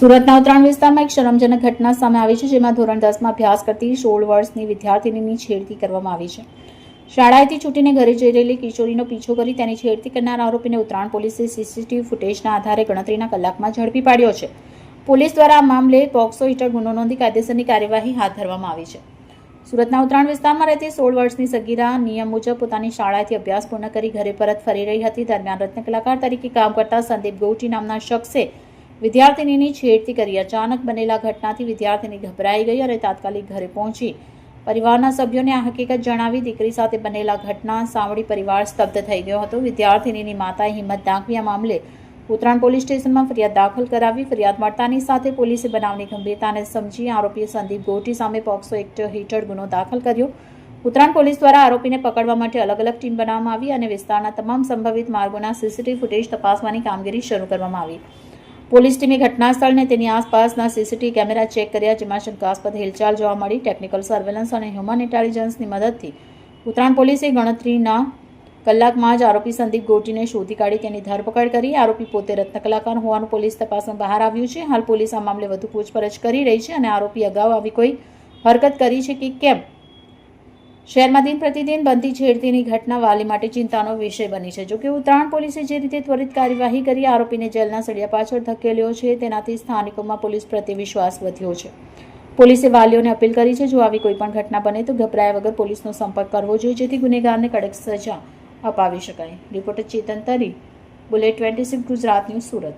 સુરતના ઉત્તરાયણ વિસ્તારમાં એક શરમજનક ઘટના સામે આવી છે, જેમાં ધોરણ 10માં અભ્યાસ કરતી 16 વર્ષની વિદ્યાર્થીનીની છેડતી કરવામાં આવી છે. શાળાએથી છૂટીને ઘરે જઈ રહેલી કિશોરીનો પીછો કરી તેની છેડતી કરનાર આરોપીને ઉત્તરાયણ પોલીસે સીસીટીવી ફૂટેજના આધારે ગણતરીના કલાકમાં ઝડપી પાડ્યો છે. પોલીસ દ્વારા આ મામલે પોક્સો હેઠળ ગુનો નોંધી કાયદેસરની કાર્યવાહી હાથ ધરવામાં આવી છે. સુરતના ઉત્તરાયણ વિસ્તારમાં રહેતી 16 વર્ષની સગીરા નિયમ મુજબ પોતાની શાળાએથી અભ્યાસ પૂર્ણ કરી ઘરે પરત ફરી રહી હતી. દરમિયાન રત્ન કલાકાર તરીકે કામ કરતા સંદીપ ગૌટી નામના શખ્સે વિદ્યાર્થીનીની છેડતી કરી. અચાનક બનેલા ઘટનાથી વિદ્યાર્થીની ગભરાઈ ગઈ અને તાત્કાલિક ઘરે પહોંચી પરિવારના સભ્યોને આ હકીકત જણાવી. દીકરી સાથે બનેલા ઘટના સાંભળી પરિવાર સ્તબ્ધ થઈ ગયો હતો. વિદ્યાર્થીનીની માતાએ હિંમત દાખવી આ મામલે ઉત્તરાયણ પોલીસ સ્ટેશનમાં ફરિયાદ દાખલ કરાવી. ફરિયાદ મળતાની સાથે પોલીસે બનાવની ગંભીરતાને સમજી આરોપી સંદીપ ગૌટી સામે પોક્સો એક્ટ હેઠળ ગુનો દાખલ કર્યો. ઉત્તરાયણ પોલીસ દ્વારા આરોપીને પકડવા માટે અલગ અલગ ટીમ બનાવવામાં આવી અને વિસ્તારના તમામ સંભવિત માર્ગોના સીસીટીવી ફૂટેજ તપાસવાની કામગીરી શરૂ કરવામાં આવી. પોલીસ ટીમે ઘટના સ્થળને તેની આસપાસના સીસીટીવી કેમેરા ચેક કર્યા, જેમાં શંકાસ્પદ હિલચાલ જોવા મળી. ટેકનિકલ સર્વેલન્સ અને હ્યુમન ઇન્ટેલિજન્સની મદદથી ઉત્તરાયણ પોલીસે ગણતરીના કલાકમાં જ આરોપી સંદીપ ગૌટીને શોધી કાઢી તેની ધરપકડ કરી. આરોપી પોતે રત્ન કલાકાર હોવાનું પોલીસ તપાસમાં બહાર આવ્યું છે. હાલ પોલીસ આ મામલે વધુ પૂછપરછ કરી રહી છે અને આરોપી અગાઉ આવી કોઈ હરકત કરી છે કે કેમ. શહેરમાં દિન પ્રતિદિન બનતી છેડતીની ઘટના વાલી માટે ચિંતાનો વિષય બની છે. જોકે ઉત્તરાયણ પોલીસે જે રીતે ત્વરિત કાર્યવાહી કરી આરોપીને જેલના સળિયા પાછળ ધકેલ્યો છે, તેનાથી સ્થાનિકોમાં પોલીસ પ્રત્યે વિશ્વાસ વધ્યો છે. પોલીસે વાલીઓને અપીલ કરી છે, જો આવી કોઈ પણ ઘટના બને તો ગભરાયા વગર પોલીસનો સંપર્ક કરવો જોઈએ, જેથી ગુનેગારને કડક સજા અપાવી શકાય. રિપોર્ટર ચેતન તરી, બુલેટ 26 ગુજરાત ન્યૂઝ, સુરત.